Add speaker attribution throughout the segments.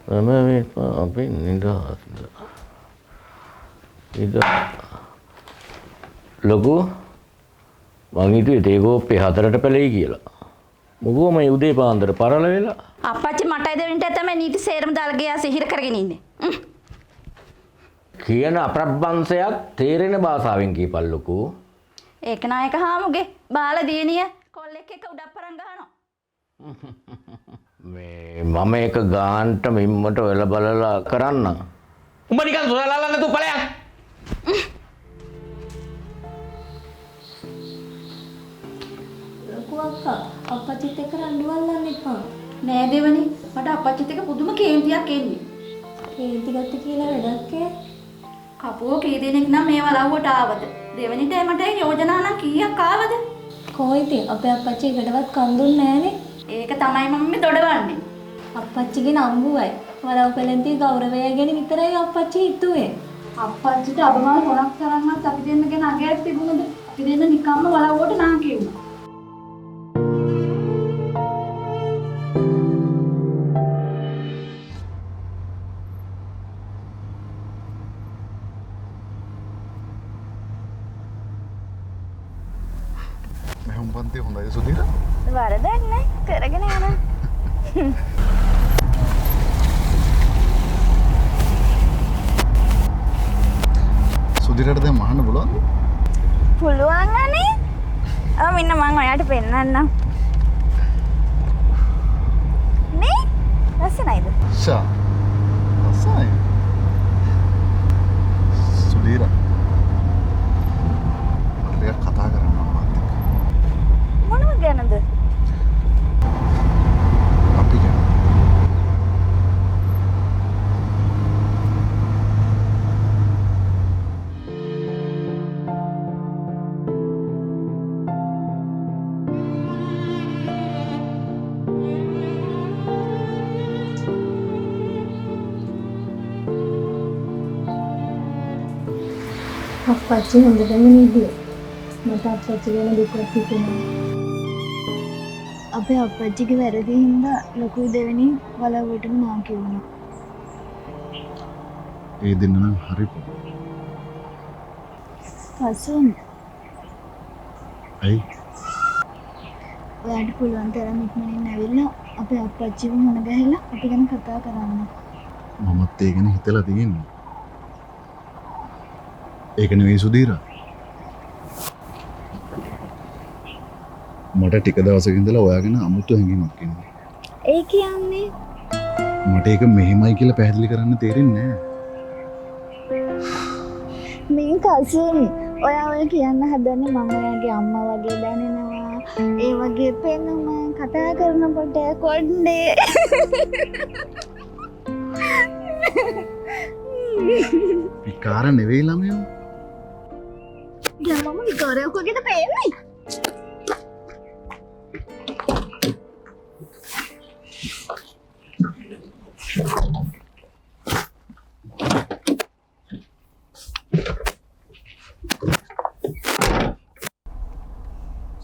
Speaker 1: අපි නිදහස්ද ලොකු මං හිතුවේ තේ කෝප්පේ 4ට පැලෙයි කියලා. මොකෝ මම උදේ පාන්දර පරල වෙලා.
Speaker 2: අප්පච්චි මටයි දෙවෙනිට තමයි නීති සේරම දාලා ගියා සිහිර කරගෙන ඉන්නේ.
Speaker 1: කියන අප්‍රබ්බංශයක් තේරෙන භාෂාවෙන් කියපල් ලොකු.
Speaker 2: ඒක නායක හාමුගේ බාල දියණිය කොල්ලෙක් එක්ක උඩප්පරම් ගහනවා.
Speaker 1: මේ මම එක ගාන්ට මිම්මට වෙල බලලා කරන්න. උඹ නිකන් සොයලා නැතු ඵලයක්.
Speaker 3: ලොකු අක්කා අප්පච්චිත් එක්ක රණ්ඩුවල්ලන්න එපා.
Speaker 2: නෑ දෙවනි මට අප්පච්චිත් එක්ක පුදුම කේන්තියක් එන්නේ.
Speaker 3: කේන්ති ගත්ත කියලා වැඩක් ඈ.
Speaker 2: කපුව කී දෙනෙක් නම් මේ වලව්වට ආවද? දෙවනිට මට යෝජනා නම් කීයක් ආවද?
Speaker 3: කොහොයිද අපේ අප්පච්චි එකටවත් කන් දුන්නේ නෑනේ.
Speaker 2: ඒක තමයි මම මේ දොඩවන්නේ.
Speaker 3: අප්පච්චිගේ නම්බුවයි. වලව් පෙළෙන්ති ගෞරවය ගැන විතරයි අප්පච්චි හිතුවේ.
Speaker 2: අප්පච්චිට අබමාල් හොරක් තරම්වත් අපි දෙන්න ගැන අගයක් තිබුණද? අපි දෙන්න නිකම්ම වලව්වට නා කිව්වා.
Speaker 4: මෙහොම් පන්ති හොඳයි සුදීර.
Speaker 3: වරදක් නෑ කරගෙන යන්න.
Speaker 4: සුදීරට දැන් මහන්න බලන්න.
Speaker 3: පුළුවන් අනේ. මෙන්න මම ඔයාට පෙන්නන්නම්. නේ? ලස්සනයිද?
Speaker 4: ෂා. අසයි. සුදීර. අපිට කතා කරන්න ඕනත්.
Speaker 3: මොනව ගැනද?
Speaker 4: අපි ගැන.
Speaker 3: අප්පච්චි හොඳටම නිදියි. මට අප්පච්චි ගැන දුකක් හිතෙනවා. අපේ අප්පච්චිගේ වැරදි හින්දා ලොකු දෙවෙනි වලව්වටම නාකි වුණා.
Speaker 4: ඒ දෙන්න නම් හරි පො.
Speaker 3: පසුන්
Speaker 4: ඇයි?
Speaker 3: ඔයාට පුළුවන් තරම් ඉක්මනින් ඇවිල්ලා අපේ අප්පච්චිව මුණ ගැහිලා අපි ගැන කතා කරන්න.
Speaker 4: මමත් ඒ ගැන හිතලා තියෙන්නේ. ඒක නෙවෙයි සුදීර. මට ටික දවසක ඉඳලා ඔයාගෙන අමුතු හැඟීමක් එනවා.
Speaker 3: ඒ කියන්නේ
Speaker 4: මට ඒක මෙහෙමයි කියලා පැහැදිලි කරන්න තේරෙන්නේ නැහැ.
Speaker 3: මේ කසුන් ඔයා ඔය කියන්න හදන්නේ මම ඔයාගේ අම්මා වගේ දැනෙනවා. ඒ වගේ පෙනුම කතා කරනකොට කොණ්ඩේ.
Speaker 4: විකාර නෙවෙයි ළමයෝ.
Speaker 3: යා මම විකාරයක් වගේද පේන්නේ?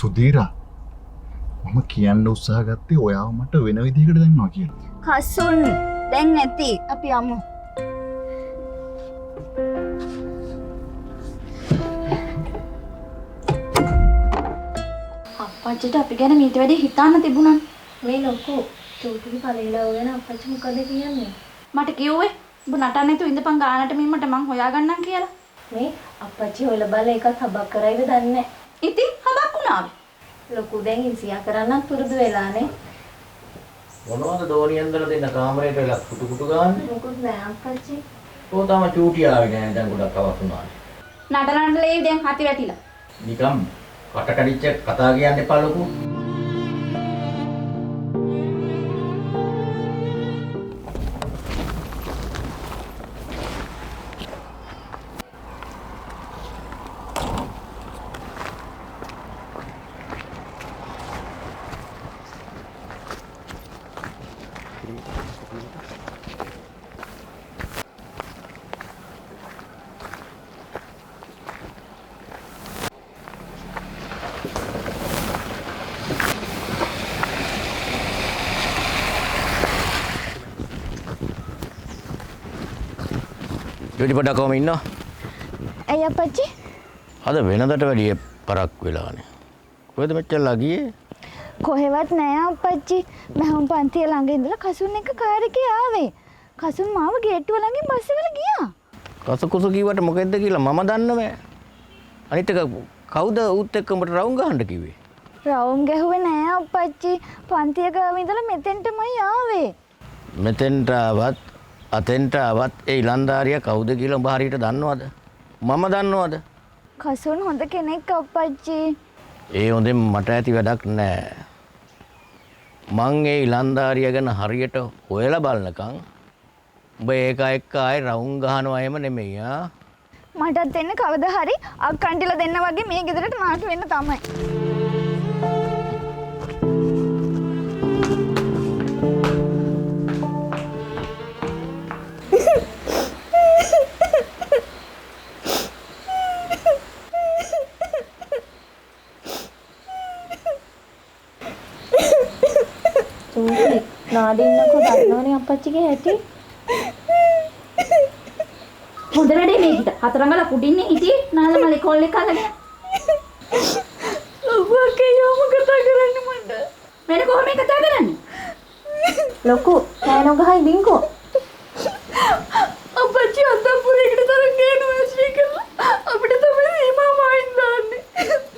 Speaker 4: සුදීරා මම කියන්න උත්සාහ ගත්තේ ඔයාව මට වෙන විදිහකට දැන්නවා කියලා.
Speaker 3: කසුන් දැන් ඇති අපි යමු.
Speaker 2: අප්පච්චිට අපි ගැන මීට වැඩි හිතන්න තිබුණා.
Speaker 3: මේ ලොකු චූටිගේ පළේලා ගැන අප්පච්චි මොකද කියන්නේ?
Speaker 2: මට කිව්වේ ඔබ නටන්න නැතුව ඉඳපන් ගානට මිම්මට මං හොයාගන්නම් කියලා.
Speaker 3: මේ අප්පච්චි හොල බල එකක් හබක් කරයිද දන්නේ නැහැ.
Speaker 2: ඉතින් හබක් වුණාවේ.
Speaker 3: ලොකු දැන් ඉන්සියා කරන්නත් පුරුදු වෙලානේ.
Speaker 1: මොනවද දෝනියන්දල දෙන්න කාමරේට වෙලා කුටු කුටු ගාන්නේ?
Speaker 3: මොකුත් නෑ අප්පච්චි.
Speaker 1: ඕ තාම චූටි ආවේ නෑ දැන් ගොඩක් අවස් වුණානේ.
Speaker 2: නටනට ලේවි දැන් හති වැටිලා.
Speaker 1: නිකම් කට කඩිච්ච කතා කියන්න එපා ලොකු. ජොලි පොඩක් කොහම ඉන්නවා?
Speaker 3: ඇයි අපච්චි?
Speaker 1: අද වෙනදට වැඩිය පරක් වෙලානේ. කොහෙද මෙච්චරලා ගියේ?
Speaker 3: කොහෙවත් නෑ අපච්චි. මම පන්තිය ළඟ ඉඳලා කසුන් එක්ක කාර් එකේ ආවේ. කසුන් මාව ගේට්ටුව ළඟින් බස් එකල ගියා.
Speaker 1: කසකුස කිව්වට මොකෙද්ද කියලා මම දන්නව. අනිත් එක කවුද ඌත් එක්ක උඹට රවුම් ගහන්න කිව්වේ?
Speaker 3: රවුම් ගැහුවේ නෑ අපච්චි. පන්තිය ගාව ඉඳලා මෙතෙන්ටමයි ආවේ.
Speaker 1: මෙතෙන්ට ආවත් අතෙන්ට ආවත් ඒ ඉලන්දාරියා කවුද කියලා උඹ හරියට දන්නවද? මම දන්නවද?
Speaker 3: කසුන් හොඳ කෙනෙක් අපච්චි.
Speaker 1: ඒ හොඳෙන් මට ඇති වැඩක් නෑ. මං ඒ ඉලන්දාරියා ගැන හරියට හොයලා බලනකම් උඹ ඒක එක්ක ආයේ රවුම් ගහනවා එහෙම නෙමෙයි ආ.
Speaker 3: මටත් දෙන්න කවදා හරි අක්කන්ටිලා දෙන්න වගේ මේ ගෙදරට නාටු වෙන්න තමයි.
Speaker 2: නාඩින්නකෝ දන්නවනේ අපච්චිගේ හැටි. හොඳ වැඩේ මේකිට. හතරංගල කුඩින්නේ හිටියේ නාලමලේ කොල්ල එක අල්ලගෙන. ඔබගේ යෝම කතා කරන්නේ මන්ට. මම කොහොමද කතා කරන්නේ? ලොකු කෑනෝ ගහයි බින්කෝ. අපච්චි අතපුරේකට තරම් ගේනවා ඇස්ලි කරලා. අපිට තමයි සීමා මායින් දාන්නේ.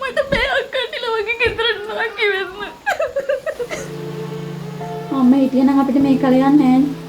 Speaker 2: මට බෑ අක්කටිලා වගේ ගෙදරට නාකි වෙන්න. අම්ම හිටියනම් අපිට මේක කරගන්න නෑනේ.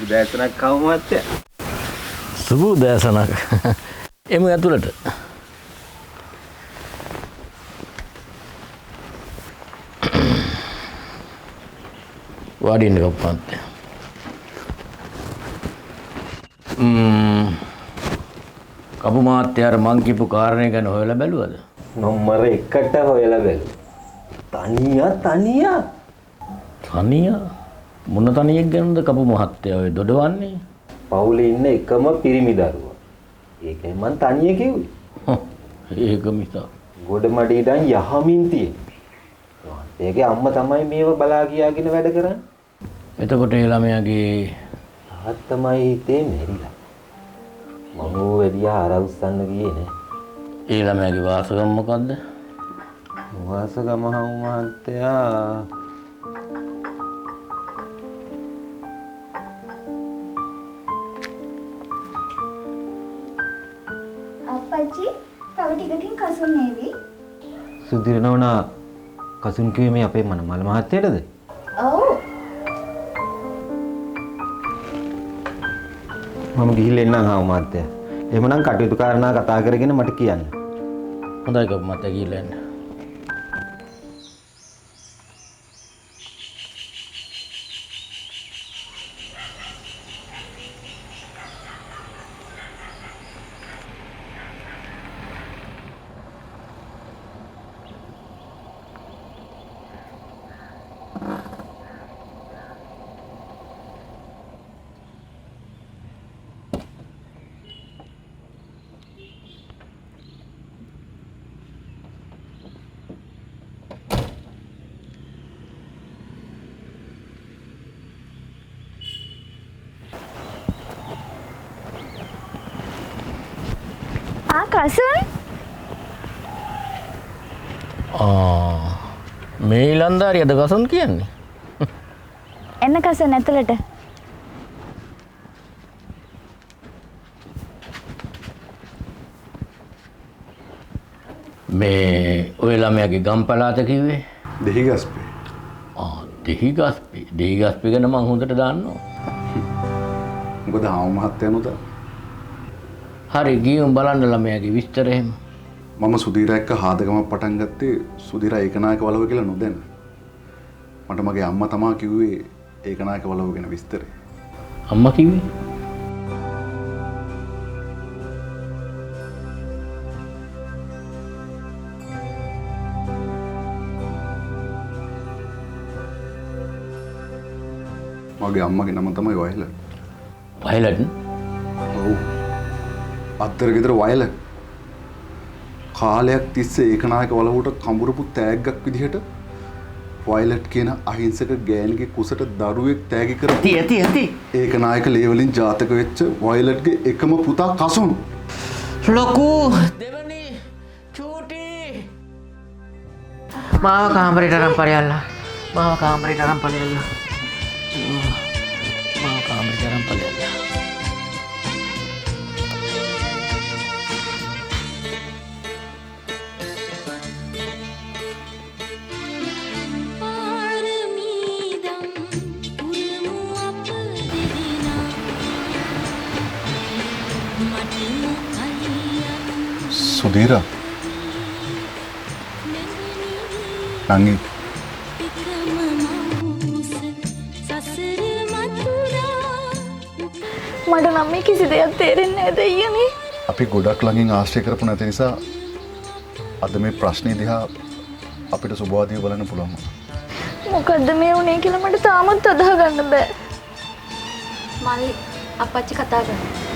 Speaker 5: උදෑසනක් කවමත්
Speaker 1: සුබ උදෑසනක්. එමු ඇතුළට. වාඩි වෙන්න කප්පන්ත. කපු මාත්‍යාර මං කියපු කාරණේ ගැන හොයලා බැලුවද?
Speaker 5: නොම්බර එකට හොයලා බැලුවා. තනියා
Speaker 1: මොන තනියෙක් ගැනද කපු මහත්තයා ඔය දොඩවන්නේ?
Speaker 5: පවුලේ ඉන්න එකම පිරිමි දරුවා. ඒකයි මං තනිය කිව්වේ.
Speaker 1: ඒක මිස
Speaker 5: ගොඩ මඩ ඉඳන් යහමින් තියෙන. ඒකේ අම්මා තමයි මේව බලා කියාගෙන වැඩ කරන්නේ.
Speaker 1: එතකොට ඒ ළමයාගේ
Speaker 5: තාත් තමයි හිතේ මෙරිලා. මම ඌ වැඩිය ආරවුස්සන්න ගියේ නෑ.
Speaker 1: ඒ ළමයාගේ වාසගම මොකද්ද?
Speaker 5: වාසගම හවු මහත්තයා
Speaker 3: අපච්චි තව ටිකකින් කසුන් නේවි.
Speaker 5: සුධිර නෝනා කසුන් කිව්වේ මේ අපේ මනමල් මහත්තයාටද?
Speaker 3: ඔව්.
Speaker 5: මම ගිහිල්ලා එන්නම් හවු මහත්තයා. එහෙමනම් කටයුතු කාරණා කතා කරගෙන මට කියන්න.
Speaker 1: හොඳයි කපු මහත්තයා ගිහිල්ලා එන්න.
Speaker 3: කසුන්
Speaker 1: මේ ඉලන්දාරියද කසුන් කියන්නේ?
Speaker 3: එන්න කසුන් ඇතුළට.
Speaker 1: මේ ඔය ළමයාගේ ගම් පළාත කිව්වේ?
Speaker 6: දෙහිගස්පේ.
Speaker 1: දෙහිගස්පි දෙහිගස්පි ගැන මං හොඳට දන්නවා.
Speaker 4: මොකද ආව මහත්තයා නෝද
Speaker 1: හරි ගියුම් බලන්න ළමයාගේ විස්තර එහෙම.
Speaker 4: මම සුධීර එක්ක හාදගමක් පටන් ගත්තේ සුධීර ඒකනායක වලව කියලා නොදැන්න. මට මගේ අම්මා තමා කිව්වේ ඒකනායක වලව ගැන විස්තරේ.
Speaker 1: අම්මා කිව්වේ?
Speaker 4: මගේ අම්මගේ නම තමයි වයලට්.
Speaker 1: වයලට්?
Speaker 4: ඔව්. අත්තර ගෙදර වයලට්. කාලයක් තිස්සේ ඒකනායක වලවට කඹුරපු තෑග්ගක් විදිහට වයලට් කියන අහිංසක ගෑණිගේ කුසට දරුවෙක් තෑගි කරපු
Speaker 1: ඇති
Speaker 4: ඒකනායක ලේවලින් ජාතක වෙච්ච වයලට්ගේ එකම පුතා කසුන්.
Speaker 1: ලොකු දෙවනි චූටි මාව කාමරේට අරන් පරයල්ලා. මාව කාමරේට අරන් පරයල්ලා.
Speaker 4: සුධීරා නංගි
Speaker 2: මට නම් මේ කිසි දෙයක් තේරෙන්නේ නැහැ දෙයියනේ.
Speaker 4: අපි ගොඩක් ළඟින් ආශ්‍රය කරපු නැති නිසා අද මේ ප්‍රශ්නේ දිහා අපිට සුබවාදීව බලන්න පුළුවන්.
Speaker 2: මොකද්ද මේ වුනේ කියලා මට තාමත් අදහ ගන්න බෑ.
Speaker 3: මල්ලි අපච්චි කතා කරනවා.